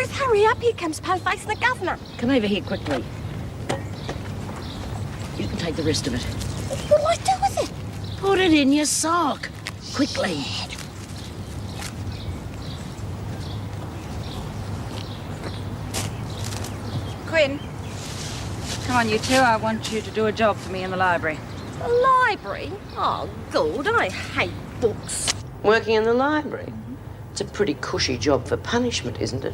Ruth, hurry up. Here comes Po-Face and the governor. Come over here quickly. You can take the rest of it. What'll I do with it? Put it in your sock. Quickly. Quinn, come on, you two. I want you to do a job for me in the library. The library? Oh, God, I hate books. Working in the library? It's a pretty cushy job for punishment, isn't it?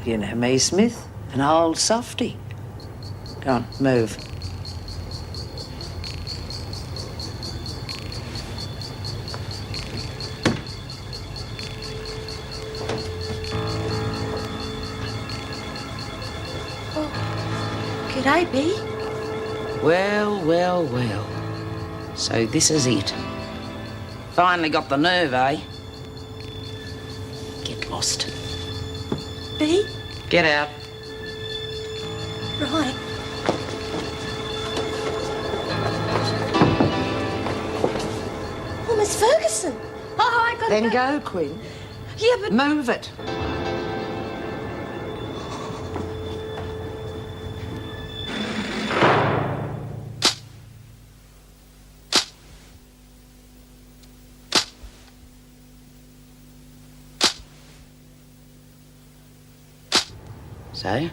You know me, Smith, an old softy. Go on, move. G'day, B. Well, well, well. So this is it. Finally got the nerve, eh? Get lost. B? Get out. Right. Oh, Miss Ferguson. Oh, I got Then go, Quinn. Yeah, but... Move it. So,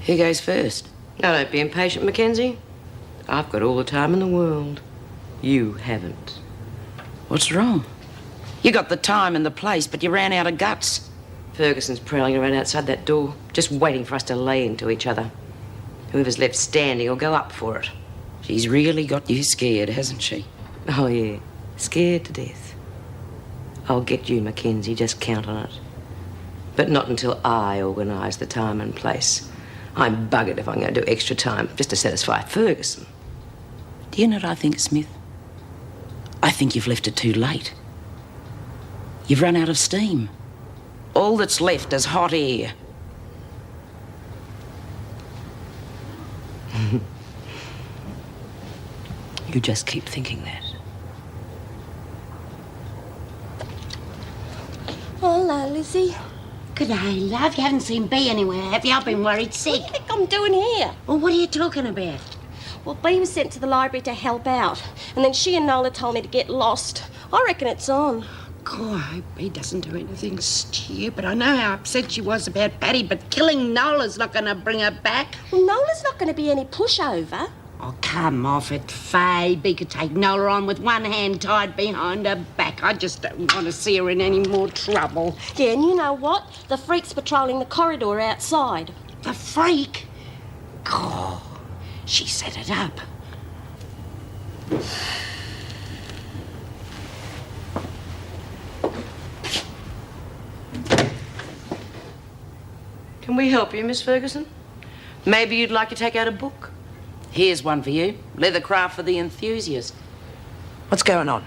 who goes first? Now, don't be impatient, Mackenzie. I've got all the time in the world. You haven't. What's wrong? You got the time and the place, but you ran out of guts. Ferguson's prowling around outside that door, just waiting for us to lay into each other. Whoever's left standing will go up for it. She's really got you scared, hasn't she? Oh, yeah. Scared to death. I'll get you, Mackenzie, just count on it. But not until I organise the time and place. I'm buggered if I'm going to do extra time just to satisfy Ferguson. Do you know what I think, Smith? I think you've left it too late. You've run out of steam. All that's left is hot air. You just keep thinking that. Hello, Lizzie. Good day, love. You haven't seen B anywhere, have you? I've been worried sick. What do you think I'm doing here? Well, what are you talking about? Well, B was sent to the library to help out, and then she and Nola told me to get lost. I reckon it's on. God, I hope B doesn't do anything stupid. I know how upset she was about Patty, but killing Nola's not going to bring her back. Well, Nola's not going to be any pushover. Oh, come off it, Faye. B could take Nola on with one hand tied behind her back. I just don't want to see her in any more trouble. Yeah, and you know what? The freak's patrolling the corridor outside. The freak? God, she set it up. Can we help you, Miss Ferguson? Maybe you'd like to take out a book? Here's one for you. Leathercraft for the enthusiast. What's going on?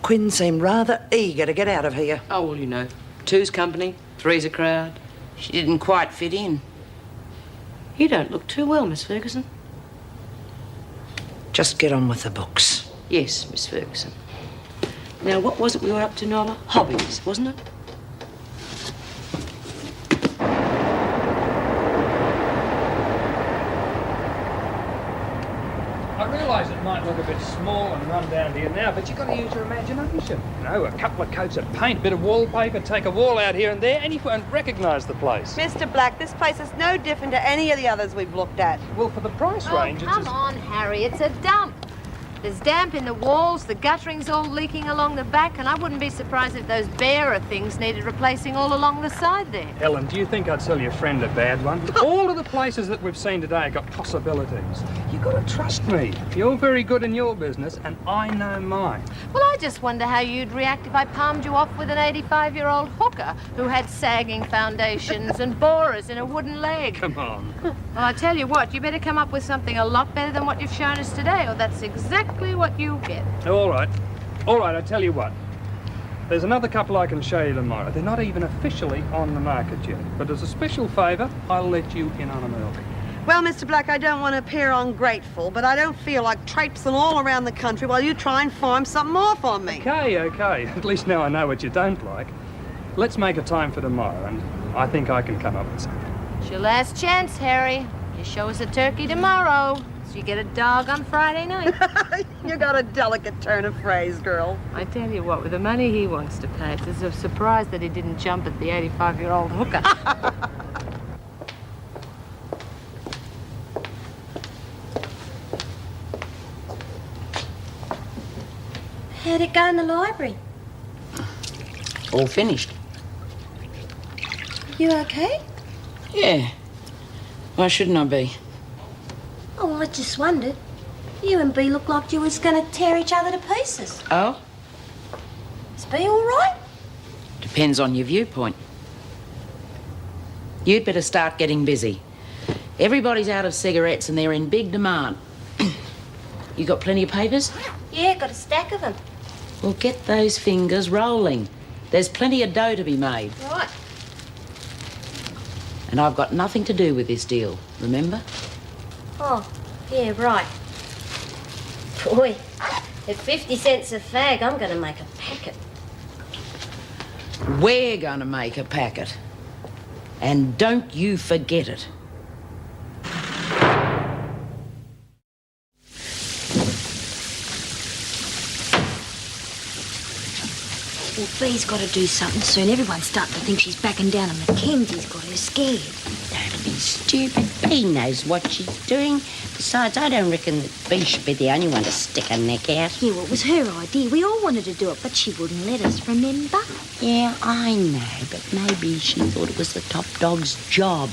Quinn seemed rather eager to get out of here. Oh, well, you know. Two's company, three's a crowd. She didn't quite fit in. You don't look too well, Miss Ferguson. Just get on with the books. Yes, Miss Ferguson. Now, what was it we were up to, Nola? Hobbies, wasn't it? I realise it might look a bit small and run down here now, but you've got to use your imagination. You know, a couple of coats of paint, a bit of wallpaper, take a wall out here and there, and you won't recognise the place. Mr. Black, this place is no different to any of the others we've looked at. Well, for the price range, it's Come on, Harry, it's a dump. There's damp in the walls, the guttering's all leaking along the back, and I wouldn't be surprised if those bearer things needed replacing all along the side there. Ellen, do you think I'd sell your friend a bad one? All of the places that we've seen today have got possibilities. You've got to trust me. You're very good in your business, and I know mine. Well, I just wonder how you'd react if I palmed you off with an 85-year-old hooker who had sagging foundations and borers in a wooden leg. Come on. Well, I tell you what, you better come up with something a lot better than what you've shown us today, or that's exactly what you get. All right, I tell you what. There's another couple I can show you tomorrow. They're not even officially on the market yet. But as a special favour, I'll let you in on a milk. Well, Mr. Black, I don't want to appear ungrateful, but I don't feel like traipsing all around the country while you try and farm something off on me. Okay. At least now I know what you don't like. Let's make a time for tomorrow, and I think I can come up with something. It's your last chance, Harry. You show us a turkey tomorrow, so you get a dog on Friday night. You got a delicate turn of phrase, girl. I tell you what, with the money he wants to pay, it's a surprise that he didn't jump at the 85-year-old hooker. How'd it go in the library? All finished. You okay? Yeah. Why shouldn't I be? Oh, I just wondered. You and Bea looked like you was going to tear each other to pieces. Oh? Is Bea all right? Depends on your viewpoint. You'd better start getting busy. Everybody's out of cigarettes and they're in big demand. You got plenty of papers? Yeah, got a stack of them. Well, get those fingers rolling. There's plenty of dough to be made. Right. And I've got nothing to do with this deal, remember? Oh, yeah, right. Boy, at 50 cents a fag, I'm going to make a packet. We're going to make a packet. And don't you forget it. Well, Bea's got to do something soon. Everyone's starting to think she's backing down, and Mackenzie's got her scared. Don't be stupid. Bea knows what she's doing. Besides, I don't reckon that Bea should be the only one to stick her neck out. Yeah, well, it was her idea. We all wanted to do it, but she wouldn't let us, remember? Yeah, I know, but maybe she thought it was the top dog's job.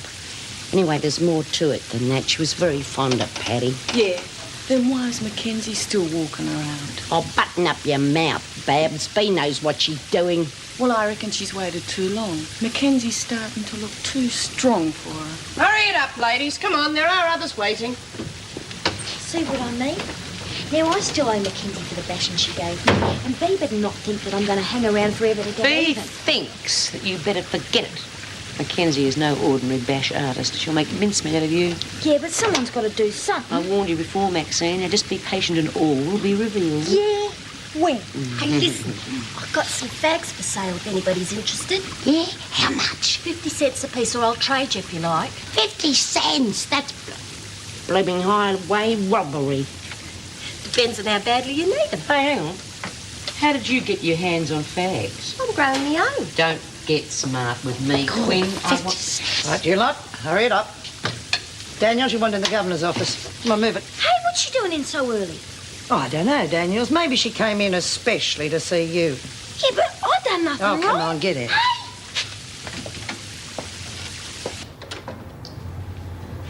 Anyway, there's more to it than that. She was very fond of Paddy. Yeah. Then why is Mackenzie still walking around? Oh, button up your mouth, Babs. Bea knows what she's doing. Well, I reckon she's waited too long. Mackenzie's starting to look too strong for her. Hurry it up, ladies. Come on, there are others waiting. See what I mean? Now, I still owe Mackenzie for the bashing she gave me, and Bea better not think that I'm going to hang around forever to get Bea even. thinks that you better forget it. Mackenzie is no ordinary bash artist. She'll make mincemeat out of you. Yeah, but someone's got to do something. I warned you before, Maxine. Now just be patient and all will be revealed. Yeah, when? Hey, listen, I've got some fags for sale if anybody's interested. Yeah? How much? 50 cents a piece, or I'll trade you if you like. 50 cents? That's blooming highway robbery. Depends on how badly you need them. Hey, hang on. How did you get your hands on fags? I'm growing my own. Don't get smart with me, Quinn. I want... Right, you lot, hurry it up. Daniels, you want in the governor's office. Come on, move it. Hey, what's she doing in so early? Oh, I don't know, Daniels. Maybe she came in especially to see you. Yeah, but I done nothing Oh, wrong. come on, get it.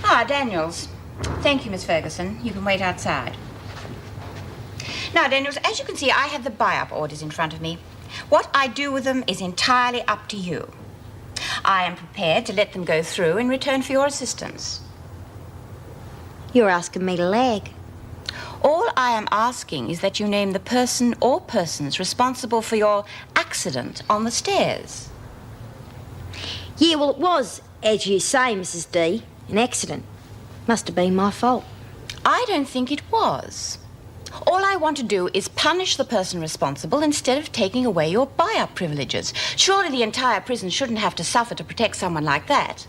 Ah, Daniels. Thank you, Miss Ferguson. You can wait outside. Now, Daniels, as you can see, I have the buy-up orders in front of me. What I do with them is entirely up to you. I am prepared to let them go through in return for your assistance. You're asking me to lag. All I am asking is that you name the person or persons responsible for your accident on the stairs. Yeah, well, it was, as you say, Mrs. D, an accident. Must have been my fault. I don't think it was. All I want to do is punish the person responsible instead of taking away your buy-up privileges. Surely the entire prison shouldn't have to suffer to protect someone like that.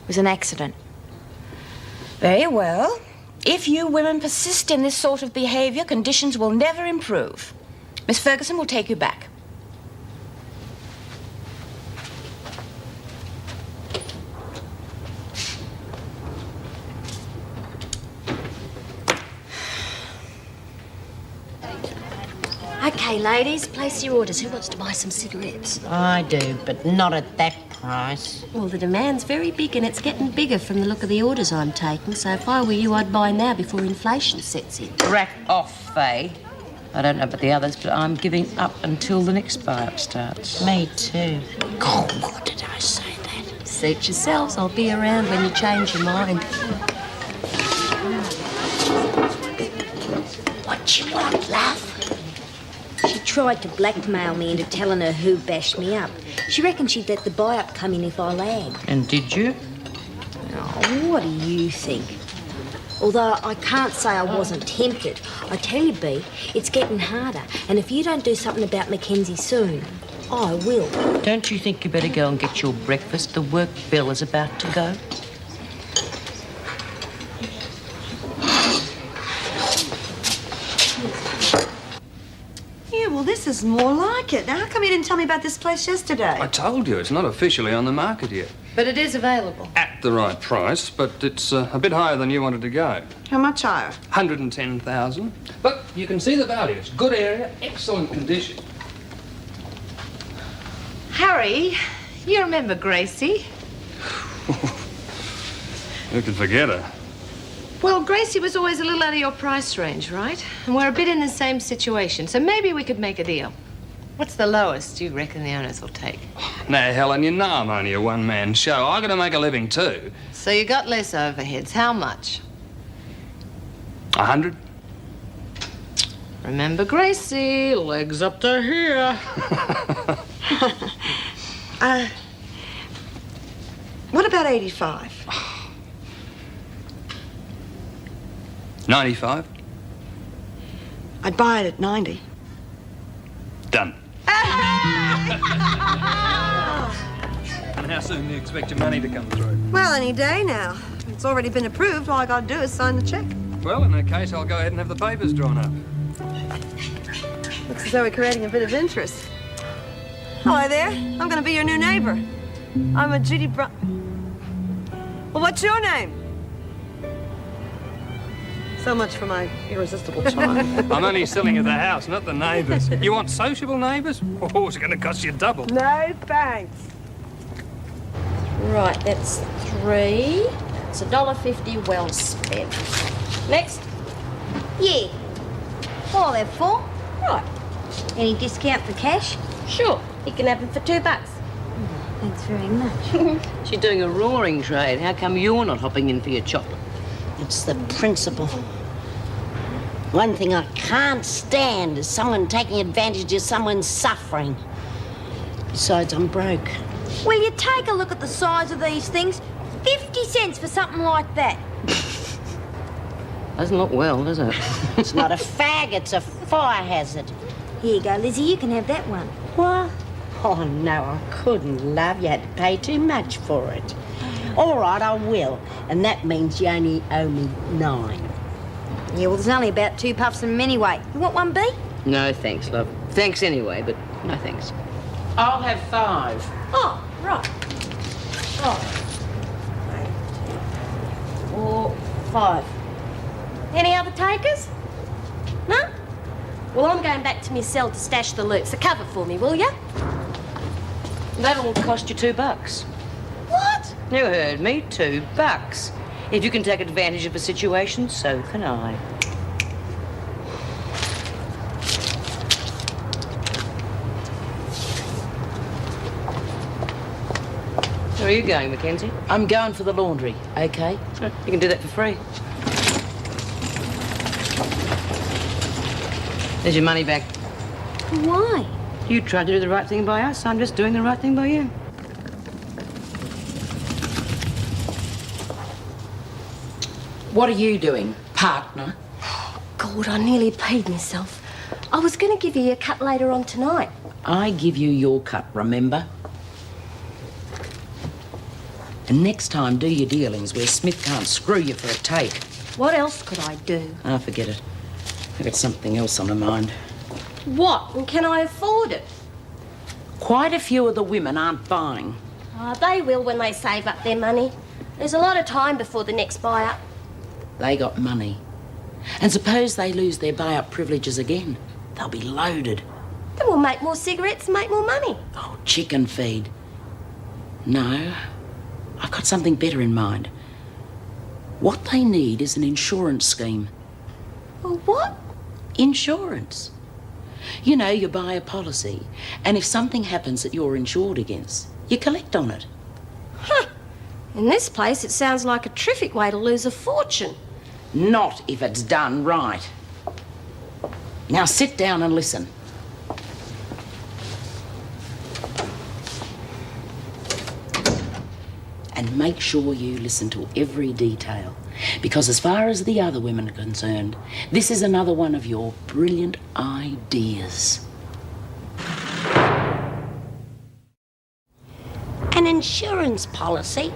It was an accident. Very well. If you women persist in this sort of behavior, conditions will never improve. Miss Ferguson will take you back. Okay, ladies, place your orders. Who wants to buy some cigarettes? I do, but not at that price. Well, the demand's very big and it's getting bigger from the look of the orders I'm taking, so if I were you, I'd buy now before inflation sets in. Rack off, Faye. I don't know about the others, but I'm giving up until the next buy-up starts. Me too. God, what did I say that? Suit yourselves. I'll be around when you change your mind. What you want, love? She tried to blackmail me into telling her who bashed me up. She reckoned she'd let the buy-up come in if I lagged. And did you? Oh, what do you think? Although I can't say I wasn't tempted. I tell you, Bea, it's getting harder. And if you don't do something about Mackenzie soon, I will. Don't you think you better go and get your breakfast? The work bell is about to go. Yeah, well, this is more like it. Now, how come you didn't tell me about this place yesterday? I told you, it's not officially on the market yet. But it is available. At the right price, but it's a bit higher than you wanted to go. How much higher? 110,000. But you can see the value. It's good area, excellent condition. Harry, you remember Gracie? Who could forget her? Well, Gracie was always a little out of your price range, right? And we're a bit in the same situation, so maybe we could make a deal. What's the lowest you reckon the owners will take? Now, Helen, you know I'm only a one-man show. I got to make a living too. So you got less overheads. How much? 100? Remember Gracie, legs up to here. What about 85? 95? I'd buy it at 90. Done. And how soon do you expect your money to come through? Well, any day now. It's already been approved. All I gotta do is sign the check. Well, in that case, I'll go ahead and have the papers drawn up. Looks as though we're creating a bit of interest. Hello there. I'm gonna be your new neighbor. I'm a Judy Well, what's your name? So much for my irresistible charm. I'm only selling at the house, not the neighbours. You want sociable neighbours? Oh, it's going to cost you double. No, thanks. Right, that's 3. It's $1.50 well spent. Next. Yeah. Well, they're 4. Right. Any discount for cash? Sure. You can have them for $2. Thanks very much. She's doing a roaring trade. How come you're not hopping in for your chocolate? It's the principle. One thing I can't stand is someone taking advantage of someone's suffering. Besides, I'm broke. Will you take a look at the size of these things? 50 cents for something like that. Doesn't look well, does it? It's not a fag, it's a fire hazard. Here you go, Lizzie. You can have that one. What? Oh, no, I couldn't, love. You had to pay too much for it. All right, I will. And that means you only owe me 9. Yeah, well, there's only about 2 puffs of them anyway. You want one, B? No, thanks, love. Thanks anyway, but no thanks. I'll have 5. Oh, right. 4, 5. Any other takers? No? Well, I'm going back to my cell to stash the loot, so cover for me, will ya? That'll cost you $2. What? You heard me, $2. If you can take advantage of a situation, so can I. Where are you going, Mackenzie? I'm going for the laundry, okay? You can do that for free. There's your money back. Why? You tried to do the right thing by us. I'm just doing the right thing by you. What are you doing, partner? God, I nearly paid myself. I was going to give you a cut later on tonight. I give you your cut, remember? And next time, do your dealings where Smith can't screw you for a take. What else could I do? Ah, forget it. I've got something else on my mind. What? And can I afford it? Quite a few of the women aren't buying. Oh, they will when they save up their money. There's a lot of time before the next buy-up. They got money. And suppose they lose their buy-up privileges again. They'll be loaded. Then we'll make more cigarettes and make more money. Oh, chicken feed. No, I've got something better in mind. What they need is an insurance scheme. Well, what? Insurance. You know, you buy a policy, and if something happens that you're insured against, you collect on it. Huh. In this place, it sounds like a terrific way to lose a fortune. Not if it's done right. Now sit down and listen. And make sure you listen to every detail. Because as far as the other women are concerned, this is another one of your brilliant ideas. insurance policy?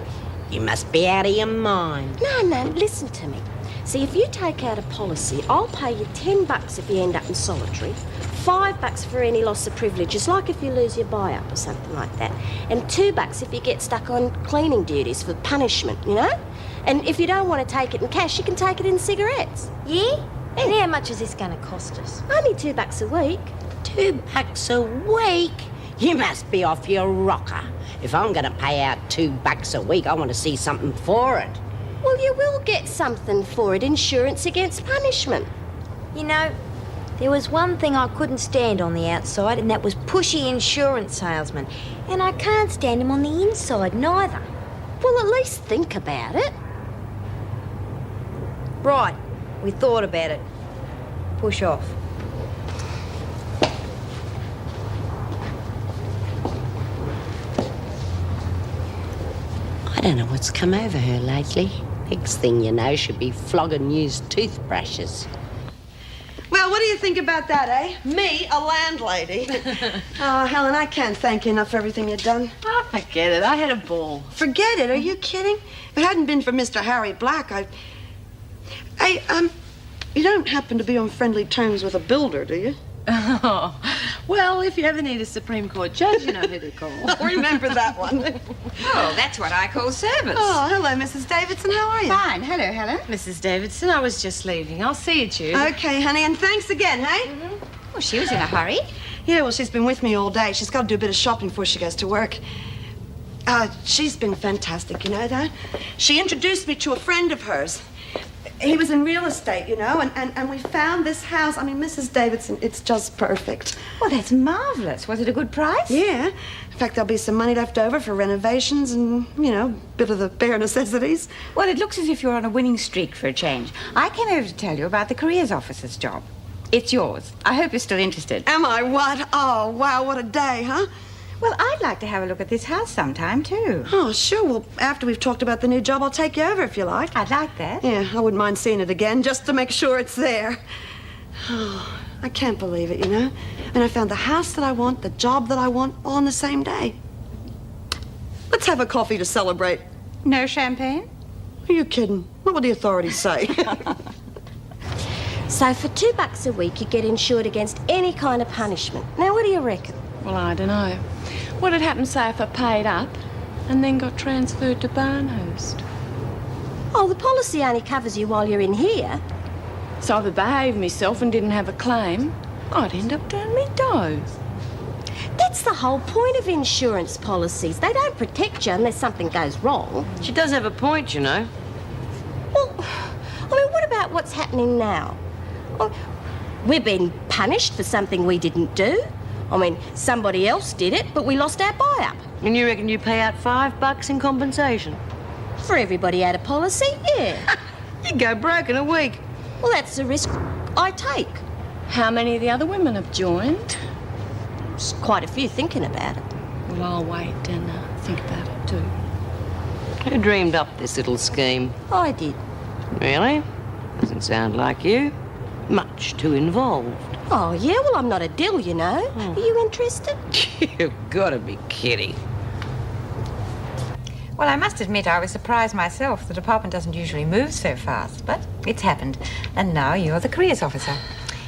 You must be out of your mind. No, listen to me. See, if you take out a policy, I'll pay you $10 if you end up in solitary, $5 for any loss of privileges, like if you lose your buy-up or something like that, and $2 if you get stuck on cleaning duties for punishment, you know? And if you don't want to take it in cash, you can take it in cigarettes. Yeah? And how much is this going to cost us? Only $2 a week. $2 a week? You must be off your rocker. If I'm going to pay out $2 a week, I want to see something for it. Well, you will get something for it, insurance against punishment. You know, there was one thing I couldn't stand on the outside, and that was pushy insurance salesmen. And I can't stand them on the inside, neither. Well, at least think about it. Right, we thought about it. Push off. I don't know what's come over her lately. Next thing you know, she'll be flogging used toothbrushes. Well, what do you think about that, eh? Me, a landlady. Oh, Helen, I can't thank you enough for everything you've done. Oh, forget it. I had a ball. Forget it. Are you kidding? If it hadn't been for Mr. Harry Black, Hey, you don't happen to be on friendly terms with a builder, do you? Oh, well, if you ever need a Supreme Court judge, you know who to call. Remember that one. Oh, that's what I call service. Oh, hello, Mrs. Davidson. How are you? Fine. Hello, Helen. Mrs. Davidson, I was just leaving. I'll see you, Jude. Okay, honey, and thanks again, hey? Well, she was in a hurry. Yeah, well, she's been with me all day. She's got to do a bit of shopping before she goes to work. She's been fantastic, you know that? She introduced me to a friend of hers. He was in real estate, you know, and we found this house. I mean, Mrs. Davidson, it's just perfect. Well, that's marvellous. Was it a good price? Yeah. In fact, there'll be some money left over for renovations and, you know, a bit of the bare necessities. Well, it looks as if you're on a winning streak for a change. I came over to tell you about the careers officer's job. It's yours. I hope you're still interested. Am I what? Oh, wow, what a day, huh? Well, I'd like to have a look at this house sometime, too. Oh, sure. Well, after we've talked about the new job, I'll take you over if you like. I'd like that. Yeah, I wouldn't mind seeing it again, just to make sure it's there. Oh, I can't believe it, you know? And I found the house that I want, the job that I want, all on the same day. Let's have a coffee to celebrate. No champagne? Are you kidding? What would the authorities say? So for $2 a week, you get insured against any kind of punishment. Now, what do you reckon? Well, I don't know. What'd happen, say, if I paid up and then got transferred to Barnhurst? Oh, the policy only covers you while you're in here. So if I behaved myself and didn't have a claim, I'd end up down me dough. That's the whole point of insurance policies. They don't protect you unless something goes wrong. She does have a point, you know. Well, I mean, what about what's happening now? Well, we're being punished for something we didn't do. I mean, somebody else did it, but we lost our buy-up. And you reckon you pay out $5 in compensation? For everybody out of policy, yeah. You'd go broke in a week. Well, that's the risk I take. How many of the other women have joined? There's quite a few thinking about it. Well, I'll wait and think about it, too. Who dreamed up this little scheme? I did. Really? Doesn't sound like you. Much too involved. Oh, yeah? Well, I'm not a dill, you know. Are you interested? You've got to be kidding. Well, I must admit I was surprised myself. The department doesn't usually move so fast, but it's happened. And now you're the careers officer.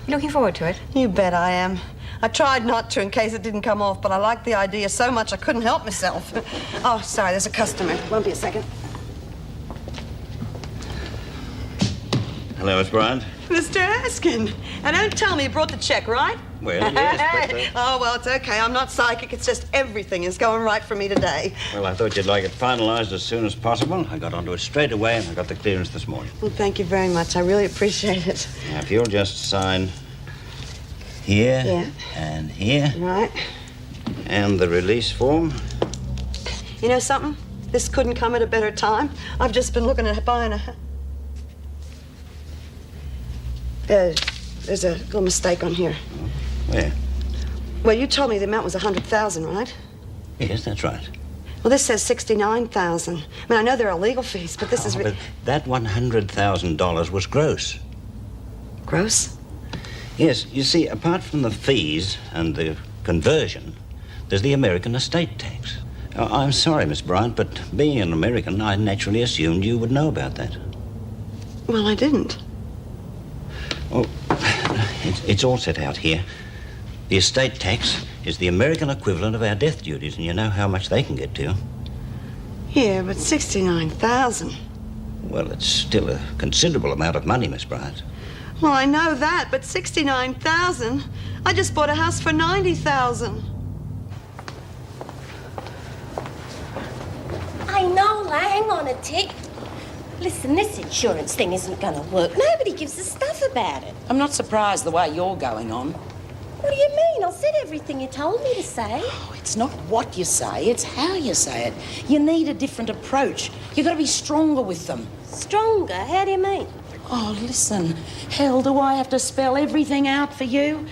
You looking forward to it? You bet I am. I tried not to in case it didn't come off, but I liked the idea so much I couldn't help myself. Oh, sorry, there's a customer. Won't be a second. Hello, Miss Bryant. Mr. Askin. And don't tell me you brought the check, right? Well, yes, but... Oh, well, it's okay. I'm not psychic. It's just everything is going right for me today. Well, I thought you'd like it finalized as soon as possible. I got onto it straight away, and I got the clearance this morning. Well, thank you very much. I really appreciate it. Now, if you'll just sign here and here. Right. And the release form. You know something? This couldn't come at a better time. I've just been looking at buying a... there's a little mistake on here. Where? Well, you told me the amount was $100,000, right? Yes, that's right. Well, this says $69,000. I mean, I know there are legal fees, but this is... But that $100,000 was gross. Gross? Yes, you see, apart from the fees and the conversion, there's the American estate tax. Oh, I'm sorry, Miss Bryant, but being an American, I naturally assumed you would know about that. Well, I didn't. Oh, it's all set out here. The estate tax is the American equivalent of our death duties, and you know how much they can get to. Yeah, but 69,000. Well, it's still a considerable amount of money, Miss Bryant. Well, I know that, but 69,000? I just bought a house for 90,000. Hey, Nola, hang on a tick. Listen, this insurance thing isn't going to work. Nobody gives a stuff about it. I'm not surprised the way you're going on. What do you mean? I said everything you told me to say. Oh, it's not what you say, it's how you say it. You need a different approach. You've got to be stronger with them. Stronger? How do you mean? Oh, listen, hell, do I have to spell everything out for you?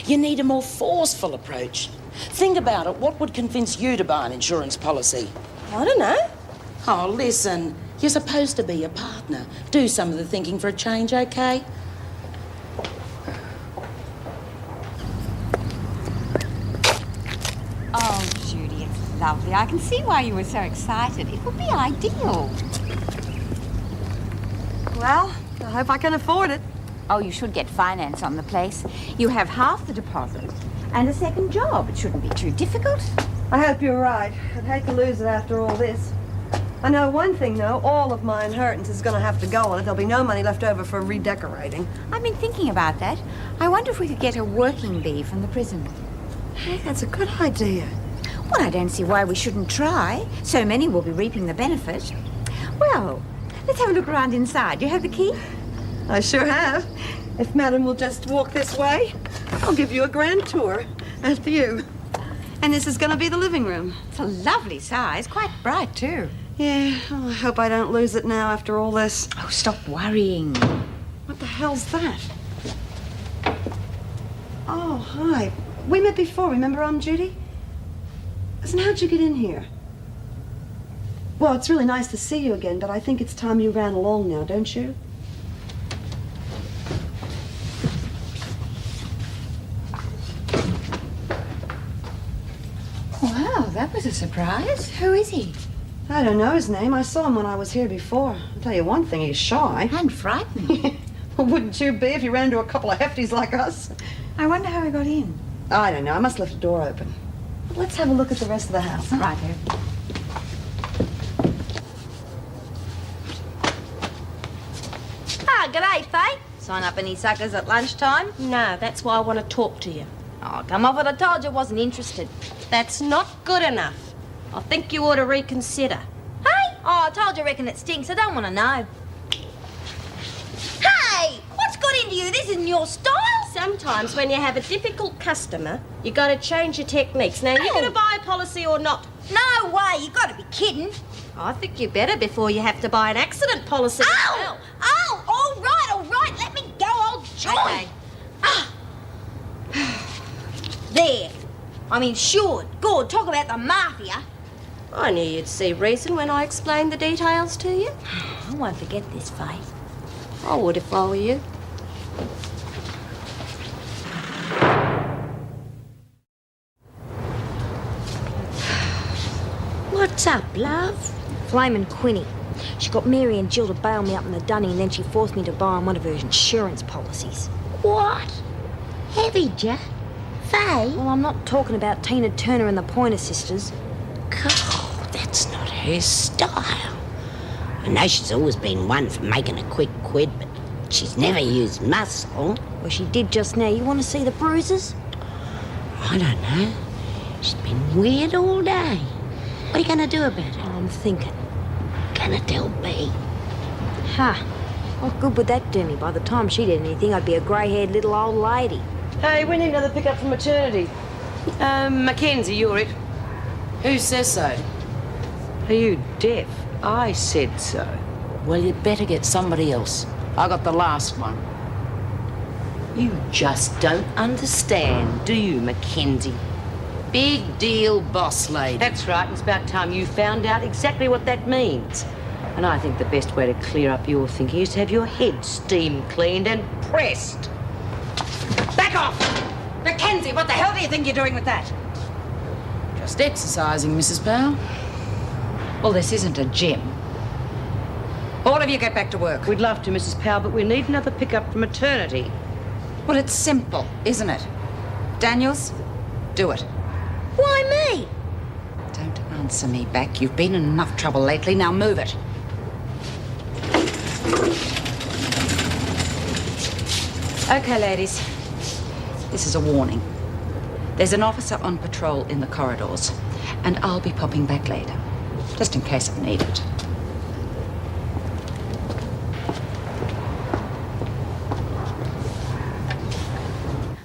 You need a more forceful approach. Think about it. What would convince you to buy an insurance policy? I don't know. Oh, listen, you're supposed to be a partner. Do some of the thinking for a change, okay? Oh, Judy, it's lovely. I can see why you were so excited. It would be ideal. Well, I hope I can afford it. Oh, you should get finance on the place. You have half the deposit and a second job. It shouldn't be too difficult. I hope you're right. I'd hate to lose it after all this. I know one thing, though. All of my inheritance is going to have to go on it. There'll be no money left over for redecorating. I've been thinking about that. I wonder if we could get a working bee from the prison. Hey, that's a good idea. Well, I don't see why we shouldn't try. So many will be reaping the benefit. Well, let's have a look around inside. Do you have the key? I sure have. If Madam will just walk this way, I'll give you a grand tour. After you. And this is going to be the living room. It's a lovely size. Quite bright, too. Yeah, oh, I hope I don't lose it now after all this. Oh, stop worrying. What the hell's that? Oh, hi. We met before, remember, I'm Judy? Listen, how'd you get in here? Well, it's really nice to see you again, but I think it's time you ran along now, don't you? Wow, that was a surprise. Who is he? I don't know his name. I saw him when I was here before. I'll tell you one thing, he's shy. And frightened. Well, wouldn't you be if you ran into a couple of hefties like us? I wonder how he got in. I don't know. I must have left the door open. Let's have a look at the rest of the house. Huh? Righto. Ah, g'day, Faye. Sign up any suckers at lunchtime? No, that's why I want to talk to you. Oh, come off it. I told you I wasn't interested. That's not good enough. I think you ought to reconsider. Hey? Oh, I told you I reckon it stinks. I don't want to know. Hey! What's got into you? This isn't your style. Sometimes when you have a difficult customer, you got to change your techniques. Now, you going to buy a policy or not? No way. You got to be kidding. I think you better before you have to buy an accident policy. Oh! Oh! All right. Let me go. I'll join. Okay. Ah. There. I'm insured. Good. Talk about the mafia. I knew you'd see reason when I explained the details to you. I won't forget this, Faye. I would if I were you. What's up, love? Flamin' Quinny. She got Mary and Jill to bail me up in the dunny, and then she forced me to buy on one of her insurance policies. What? Heavy, Jack? Faye? Well, I'm not talking about Tina Turner and the Pointer Sisters. God, that's not her style. I know she's always been one for making a quick quid, but she's never used muscle. Well, she did just now. You want to see the bruises? I don't know. She's been weird all day. What are you going to do about it? I'm thinking. Gonna tell B? Ha! What good would that do me? By the time she did anything, I'd be a grey-haired little old lady. Hey, we need another pickup from maternity. Mackenzie, you're it. Who says so? Are you deaf? I said so. Well, you'd better get somebody else. I got the last one. You just don't understand, do you, Mackenzie? Big deal, boss lady. That's right. It's about time you found out exactly what that means. And I think the best way to clear up your thinking is to have your head steam cleaned and pressed. Back off! Mackenzie, what the hell do you think you're doing with that? Just exercising, Mrs. Powell. Well, this isn't a gym. All of you get back to work. We'd love to, Mrs. Powell, but we need another pickup for maternity. Well, it's simple, isn't it? Daniels, do it. Why me? Don't answer me back. You've been in enough trouble lately. Now move it. Okay, ladies. This is a warning. There's an officer on patrol in the corridors, and I'll be popping back later, just in case I need it.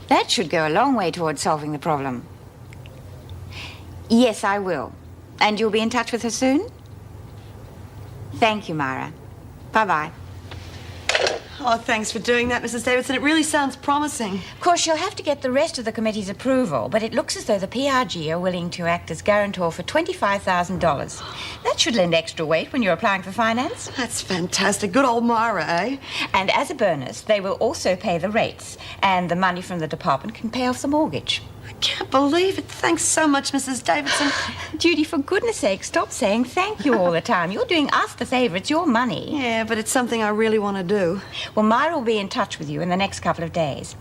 That should go a long way towards solving the problem. Yes, I will. And you'll be in touch with her soon? Thank you, Myra. Bye-bye. Oh, thanks for doing that, Mrs. Davidson. It really sounds promising. Of course, she'll have to get the rest of the committee's approval, but it looks as though the PRG are willing to act as guarantor for $25,000. That should lend extra weight when you're applying for finance. That's fantastic. Good old Myra, eh? And as a bonus, they will also pay the rates, and the money from the department can pay off the mortgage. I can't believe it. Thanks so much, Mrs. Davidson. Judy, for goodness sake, stop saying thank you all the time. You're doing us the favour. It's your money. Yeah, but it's something I really want to do. Well, Myra will be in touch with you in the next couple of days.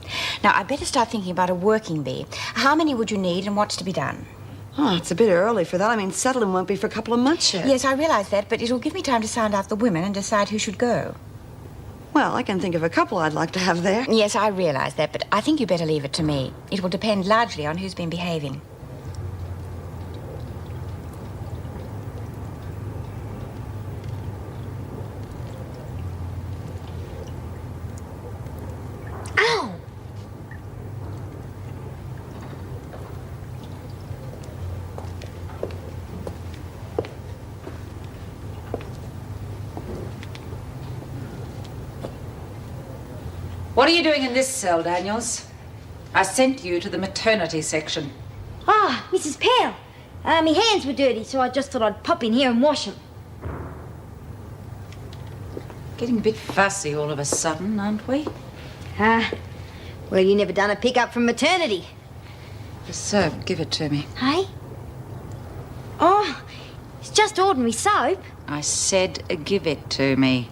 Now, I'd better start thinking about a working bee. How many would you need and what's to be done? Oh, it's a bit early for that. I mean, settling won't be for a couple of months yet. Yes, I realise that, but it'll give me time to sound out the women and decide who should go. Well, I can think of a couple I'd like to have there. Yes, I realise that, but I think you better leave it to me. It will depend largely on who's been behaving. Ow! What are you doing in this cell, Daniels? I sent you to the maternity section. Ah, Mrs. Powell. My hands were dirty, so I just thought I'd pop in here and wash them. Getting a bit fussy all of a sudden, aren't we? Well, you never done a pick-up from maternity. The soap, give it to me. Hey? Oh, it's just ordinary soap. I said give it to me.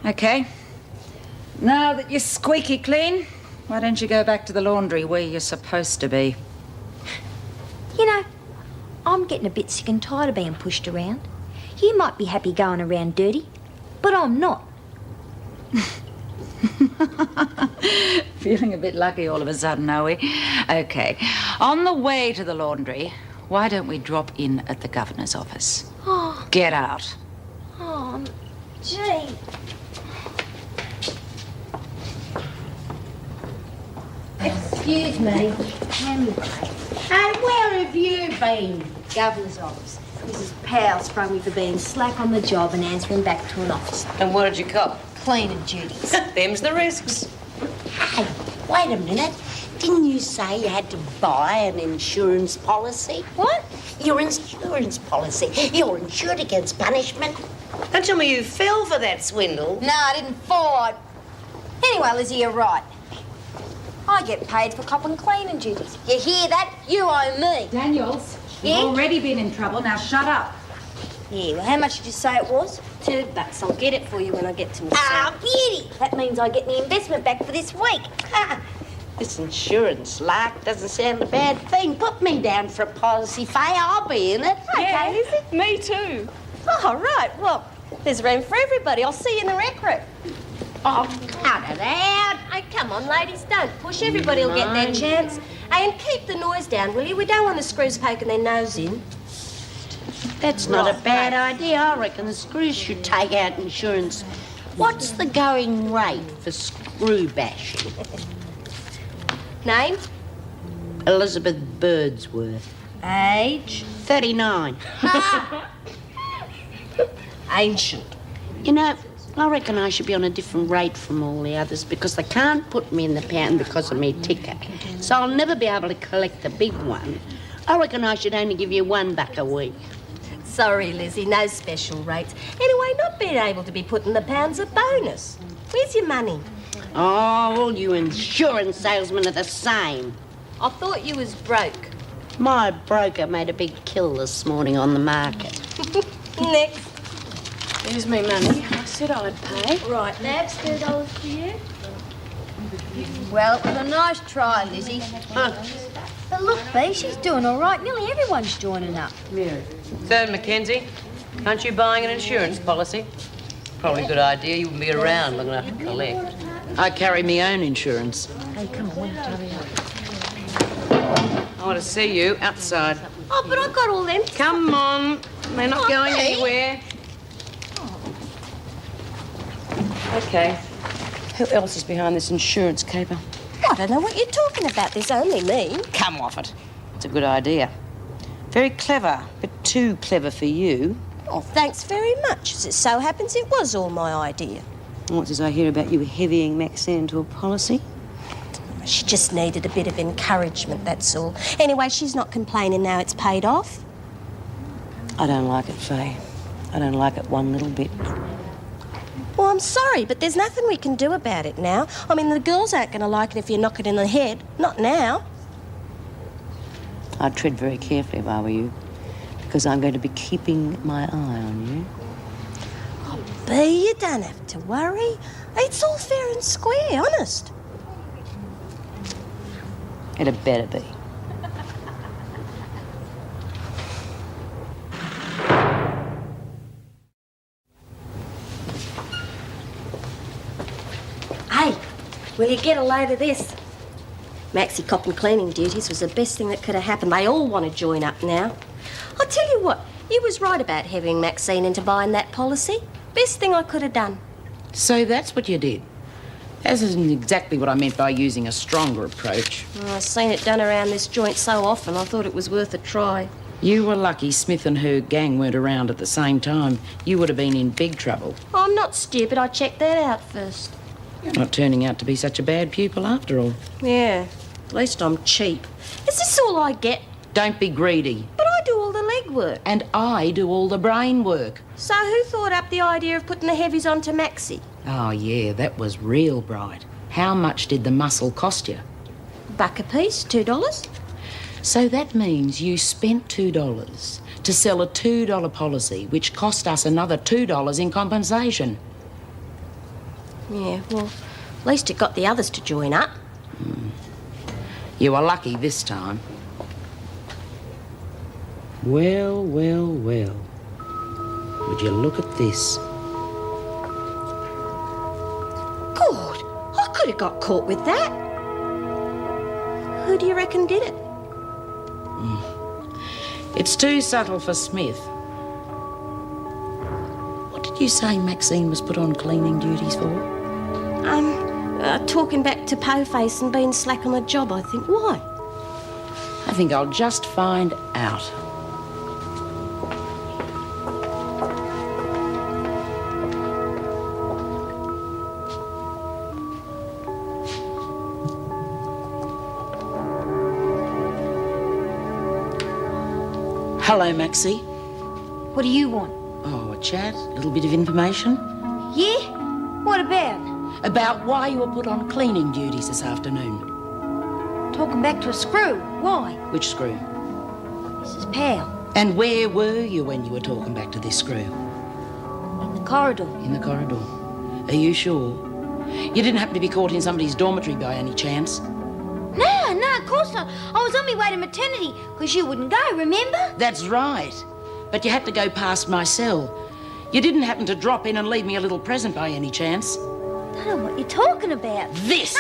Okay. Now that you're squeaky clean, why don't you go back to the laundry where you're supposed to be? You know, I'm getting a bit sick and tired of being pushed around. You might be happy going around dirty, but I'm not. Feeling a bit lucky all of a sudden, are we? Okay. On the way to the laundry, why don't we drop in at the governor's office? Oh, Get out. gee. Excuse me. Anyway, where have you been? Governor's office. Mrs. Powell sprung me for being slack on the job and answering back to an officer. And what did you cop? Cleaning duties. Them's the risks. Hey, wait a minute. Didn't you say you had to buy an insurance policy? What? Your insurance policy. You're insured against punishment. Don't tell me you fell for that swindle. No, I didn't fall. Anyway, Lizzie, you're right. I get paid for copping cleaning duties. You hear that? You owe me. Daniels, Yeah? you've already been in trouble. Now shut up. Yeah, well, how much did you say it was? $2. I'll get it for you when I get to my Ah, beauty. That means I get the investment back for this week. This insurance lark doesn't sound a bad thing. Put me down for a policy, Faye. I'll be in it. Okay, Lizzie. Me too. Oh, right. Well, there's room for everybody. I'll see you in the rec room. Oh, cut it out. Oh, come on, ladies. Don't push. Everybody will get their chance. Hey, and keep the noise down, will you? We don't want the screws poking their nose in. That's not a bad idea. I reckon the screws should take out insurance. What's the going rate for screw bashing? Name? Elizabeth Birdsworth. Age? 39. Ancient. You know, I reckon I should be on a different rate from all the others because they can't put me in the pound because of me ticker. So I'll never be able to collect the big one. I reckon I should only give you $1 a week. Sorry, Lizzie, no special rates. Anyway, not being able to be putting the pounds a bonus. Where's your money? Oh, all you insurance salesmen are the same. I thought you was broke. My broker made a big kill this morning on the market. Next. Here's me money. I said I'd pay. Right, that's $2 for you. Well, it was a nice try, Lizzie. But look, Bea, she's doing all right. Nearly everyone's joining up. So, Mackenzie, aren't you buying an insurance policy? Probably a good idea. You wouldn't be around long enough to collect. I carry my own insurance. Hey, come on, hurry up. I want to see you outside. Oh, but I got all them. Come on. They're not going Bea. anywhere. Okay. Who else is behind this insurance caper? I don't know what you're talking about. There's only me. Come off it. It's a good idea. Very clever, but too clever for you. Oh, thanks very much. As it so happens, it was all my idea. What's this I hear about you heavying Maxine into a policy? She just needed a bit of encouragement, that's all. Anyway, she's not complaining now it's paid off. I don't like it, Faye. I don't like it one little bit. Well, I'm sorry, but there's nothing we can do about it now. I mean, the girls aren't going to like it if you knock it in the head. Not now. I'd tread very carefully if I were you, because I'm going to be keeping my eye on you. Oh, Bea, you don't have to worry. It's all fair and square, honest. It had better be. Hey, will you get a load of this? Maxie copping cleaning duties was the best thing that could have happened. They all want to join up now. I'll tell you what, you was right about having Maxine into buying that policy. Best thing I could have done. So that's what you did. That isn't exactly what I meant by using a stronger approach. Oh, I've seen it done around this joint so often, I thought it was worth a try. You were lucky Smith and her gang weren't around at the same time. You would have been in big trouble. Oh, I'm not stupid. I checked that out first. You're not turning out to be such a bad pupil after all. Yeah, at least I'm cheap. Is this all I get? Don't be greedy. But I do all the legwork. And I do all the brain work. So who thought up the idea of putting the heavies onto Maxie? Oh, yeah, that was real bright. How much did the muscle cost you? $1 a piece, $2. So that means you spent $2 to sell a $2 policy, which cost us another $2 in compensation. Yeah, well, at least it got the others to join up. You were lucky this time. Well, well, well. Would you look at this? God, I could have got caught with that. Who do you reckon did it? It's too subtle for Smith. What did you say Maxine was put on cleaning duties for? Talking back to Po-Face and being slack on the job, I think. Why? I think I'll just find out. Hello, Maxie. What do you want? Oh, a chat, a little bit of information. Yeah? What about? About why you were put on cleaning duties this afternoon. Talking back to a screw. Why? Which screw? Mrs. Powell. And where were you when you were talking back to this screw? In the corridor. In the corridor. Are you sure? You didn't happen to be caught in somebody's dormitory by any chance? No, of course not. I was on my way to maternity, because you wouldn't go, remember? That's right. But you had to go past my cell. You didn't happen to drop in and leave me a little present by any chance? I don't know what you're talking about. This!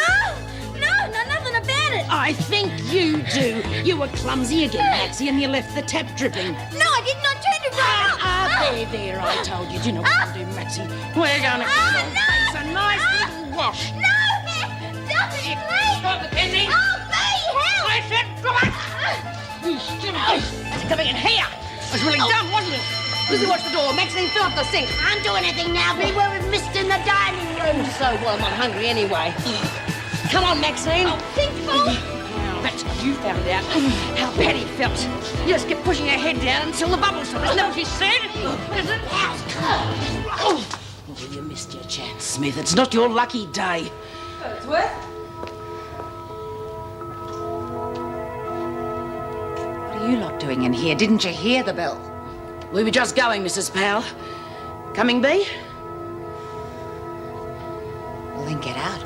No, nothing about it. I think you do. You were clumsy again, Maxie, and you left the tap dripping. No, I didn't. I turned it right up. There, I told you. Do you know what to do, Maxie? We're going to give your face a nice little wash. No, stop it, please. Stop, Mackenzie. Oh, Bea, help. I said, come on. You stupid. It's coming in here. It was really dumb, wasn't it? Lizzie, watch the door. Maxine, fill up the sink. I'm doing anything now. We were missed in the dining room. So, well, I'm not hungry anyway. Come on, Maxine. Think full. Now, bet you found out how Patty felt. You just kept pushing her head down until the bubbles stopped. Isn't that what you said? Oh, you missed your chance, Smith. It's not your lucky day. Wordsworth? What are you lot doing in here? Didn't you hear the bell? We were just going, Mrs. Powell. Coming, B? Well, then get out.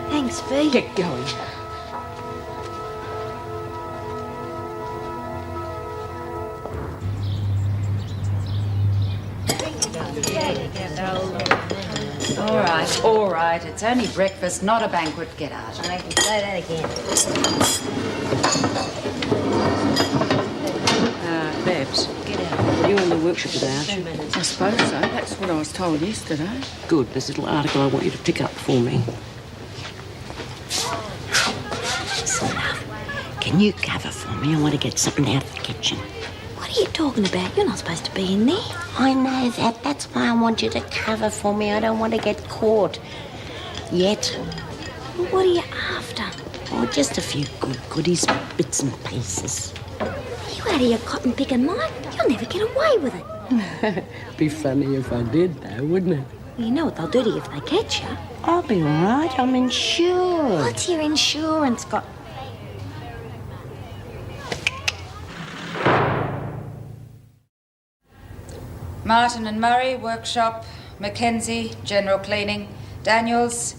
Thanks, V. Get going. All right. It's only breakfast, not a banquet. Get out. I can say that again. Babs, get out. Are you in the workshop today, aren't you? I suppose so. That's what I was told yesterday. Good. There's a little article I want you to pick up for me. Can you cover for me? I want to get something out of the kitchen. What are you talking about? You're not supposed to be in there. I know that. That's why I want you to cover for me. I don't want to get caught. Yet. Well, what are you after? Oh, just a few goodies, bits and pieces. You out of your cotton picking mind? You'll never get away with it. Be funny if I did, though, wouldn't it? Well, you know what they'll do to you if they catch you. I'll be all right. I'm insured. What's your insurance got? Martin and Murray, workshop. Mackenzie, general cleaning. Daniels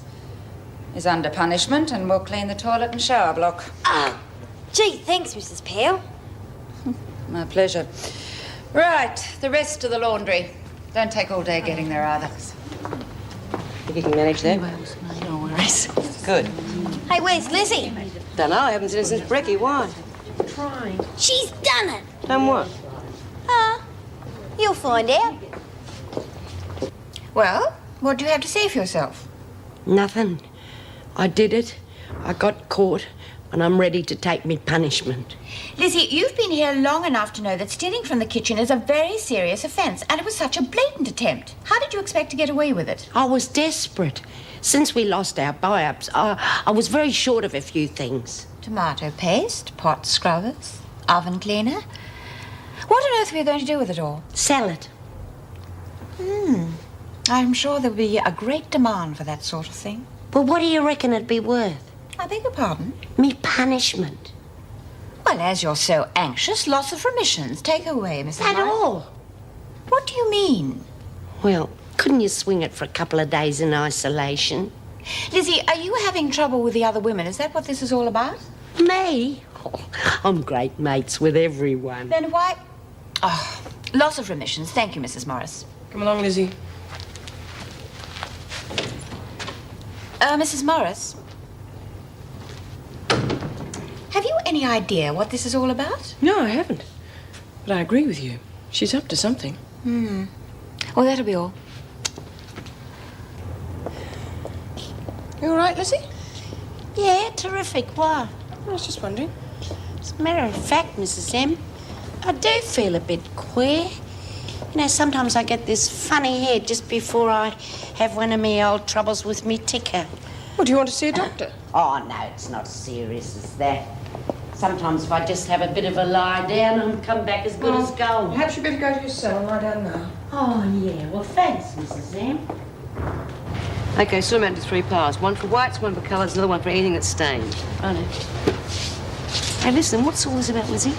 is under punishment and will clean the toilet and shower block. Oh, gee, thanks, Mrs. Powell. My pleasure. Right, the rest to the laundry. Don't take all day getting there either. Think you can manage that? No worries. Good. Hey, where's Lizzie? Don't know. I haven't seen her since brekkie. Why? Trying. She's done it. Done what? You'll find out. Well, what do you have to say for yourself? Nothing. I did it. I got caught, and I'm ready to take me punishment. Lizzie, you've been here long enough to know that stealing from the kitchen is a very serious offence, and it was such a blatant attempt. How did you expect to get away with it? I was desperate. Since we lost our buy-ups, I was very short of a few things. Tomato paste, pot scrubbers, oven cleaner. What on earth were you going to do with it all? Sell it. I'm sure there'll be a great demand for that sort of thing. Well, what do you reckon it'd be worth? I beg your pardon? Me punishment. Well, as you're so anxious, lots of remissions. Take her away, Mrs. At Morris. all. What do you mean? Well, couldn't you swing it for a couple of days in isolation? Lizzie, are you having trouble with the other women? Is that what this is all about? Me? Oh, I'm great mates with everyone. Then why... Oh, lots of remissions. Thank you, Mrs. Morris. Come along, Lizzie. Mrs. Morris? Have you any idea what this is all about? No, I haven't. But I agree with you. She's up to something. Well, that'll be all. You all right, Lizzie? Yeah, terrific. Why? I was just wondering. As a matter of fact, Mrs. M, I do feel a bit queer. You know, sometimes I get this funny head just before I have one of me old troubles with me ticker. Well, do you want to see a doctor? Oh, no, it's not as serious as that. Sometimes if I just have a bit of a lie down, I'll come back as good as gold. Perhaps you better go to your cell and lie down now. Oh, yeah. Well, thanks, Mrs. M. Okay, sort them out into 3 piles. One for whites, one for colours, another one for anything that's stained. I know. Hey, listen, what's all this about, Lizzie?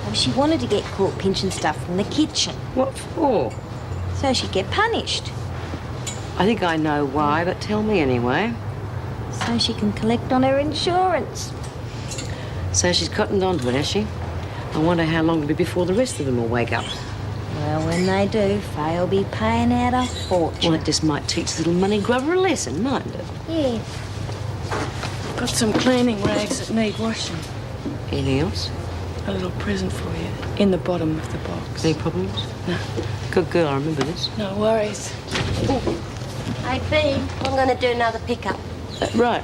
Well, she wanted to get caught pinching stuff from the kitchen, What for? so she'd get punished, I think I know why, but tell me anyway. so she can collect on her insurance. So she's cottoned onto it, has she? I wonder how long it'll be before the rest of them will wake up. Well, when they do, Fay'll be paying out a fortune. Well, it just might teach the little money grubber a lesson, mightn't it? Yeah. Got some cleaning rags that need washing. Anything else? A little present for you. In the bottom of the box. Any problems? No. Good girl, I remember this. No worries. Hey, B, I'm going to do another pickup. Right.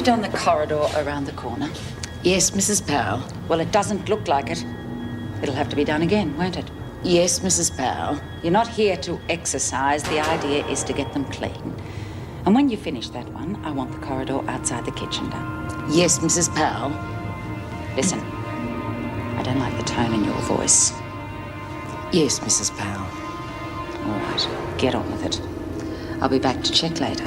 done the corridor around the corner? Yes, Mrs. Powell. Well, it doesn't look like it. It'll have to be done again, won't it? Yes, Mrs. Powell. You're not here to exercise. The idea is to get them clean. And when you finish that one, I want the corridor outside the kitchen done. Yes, Mrs. Powell. Listen, I don't like the tone in your voice. Yes, Mrs. Powell. All right, get on with it. I'll be back to check later.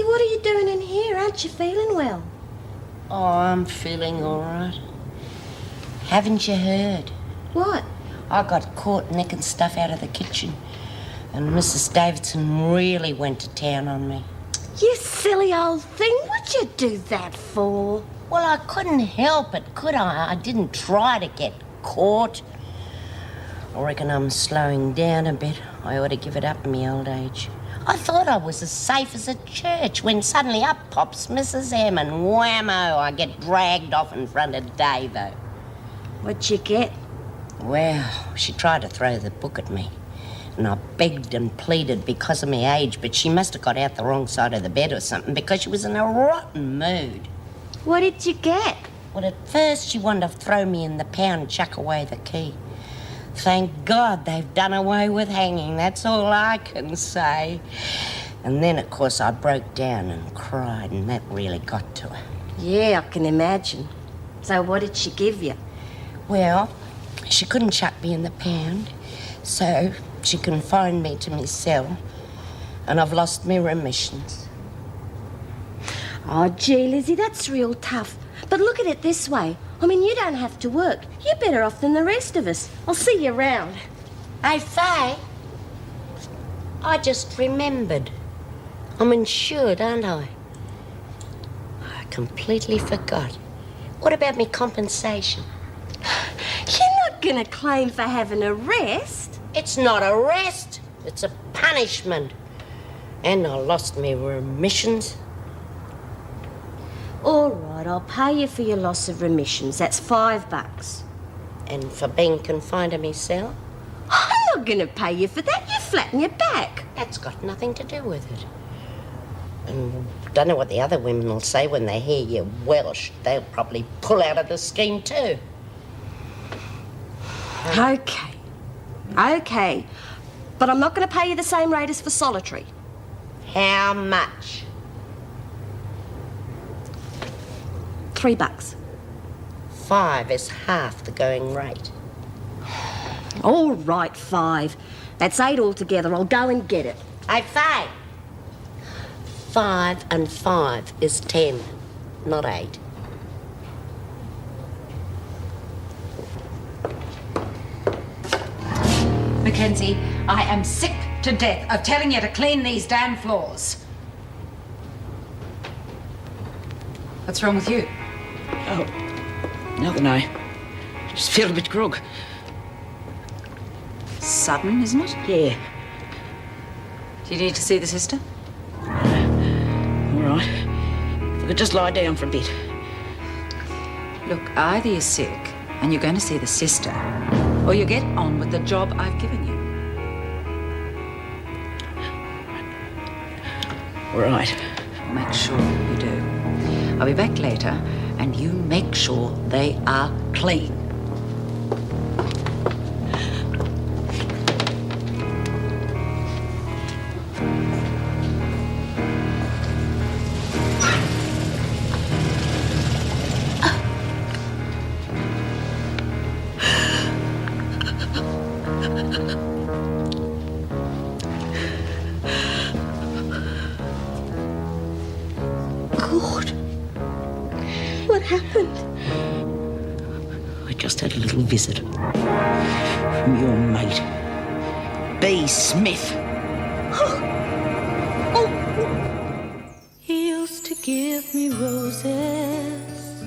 What are you doing in here? Aren't you feeling well? Oh, I'm feeling all right. Haven't you heard? What? I got caught nicking stuff out of the kitchen, and Mrs. Davidson really went to town on me. You silly old thing. What'd you do that for? Well, I couldn't help it, could I? I didn't try to get caught. I reckon I'm slowing down a bit. I ought to give it up in my old age. I thought I was as safe as a church when suddenly up pops Mrs. M and whammo, I get dragged off in front of Davo. What'd you get? Well, she tried to throw the book at me, and I begged and pleaded because of my age, but she must have got out the wrong side of the bed or something because she was in a rotten mood. What did you get? Well, at first she wanted to throw me in the pound and chuck away the key. Thank God they've done away with hanging, that's all I can say. And then, of course, I broke down and cried, and that really got to her. Yeah, I can imagine. So what did she give you? Well, she couldn't chuck me in the pound, so she confined me to my cell, and I've lost my remissions. Oh, gee, Lizzie, that's real tough. But look at it this way. I mean, you don't have to work. You're better off than the rest of us. I'll see you around. Hey, Faye, I just remembered. I'm insured, aren't I? I completely forgot. What about me compensation? You're not going to claim for having a rest. It's not a rest. It's a punishment. And I lost my remissions. All right, I'll pay you for your loss of remissions. That's $5. And for being confined to me cell? I'm not going to pay you for that. You flatten your back. That's got nothing to do with it. And don't know what the other women will say when they hear you're Welsh. They'll probably pull out of the scheme too. Okay. But I'm not going to pay you the same rate as for solitary. How much? $3. 5 is half the going rate. All right, 5. That's 8 altogether. I'll go and get it. Hey, Faye. 5 and 5 is 10, not 8. Mackenzie, I am sick to death of telling you to clean these damn floors. What's wrong with you? Oh, nothing. I just feel a bit grog. Sudden, isn't it? Yeah. Do you need to see the sister? All right. If I could just lie down for a bit. Look, either you're sick and you're going to see the sister, or you get on with the job I've given you. All right. Make sure you do. I'll be back later, and you make sure they are clean. God. What happened? I just had a little visit from your mate, B. Smith. He used to give me roses.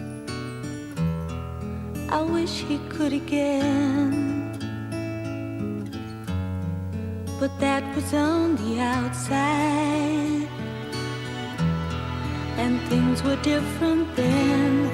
I wish he could again. But that was on the outside, and things were different then.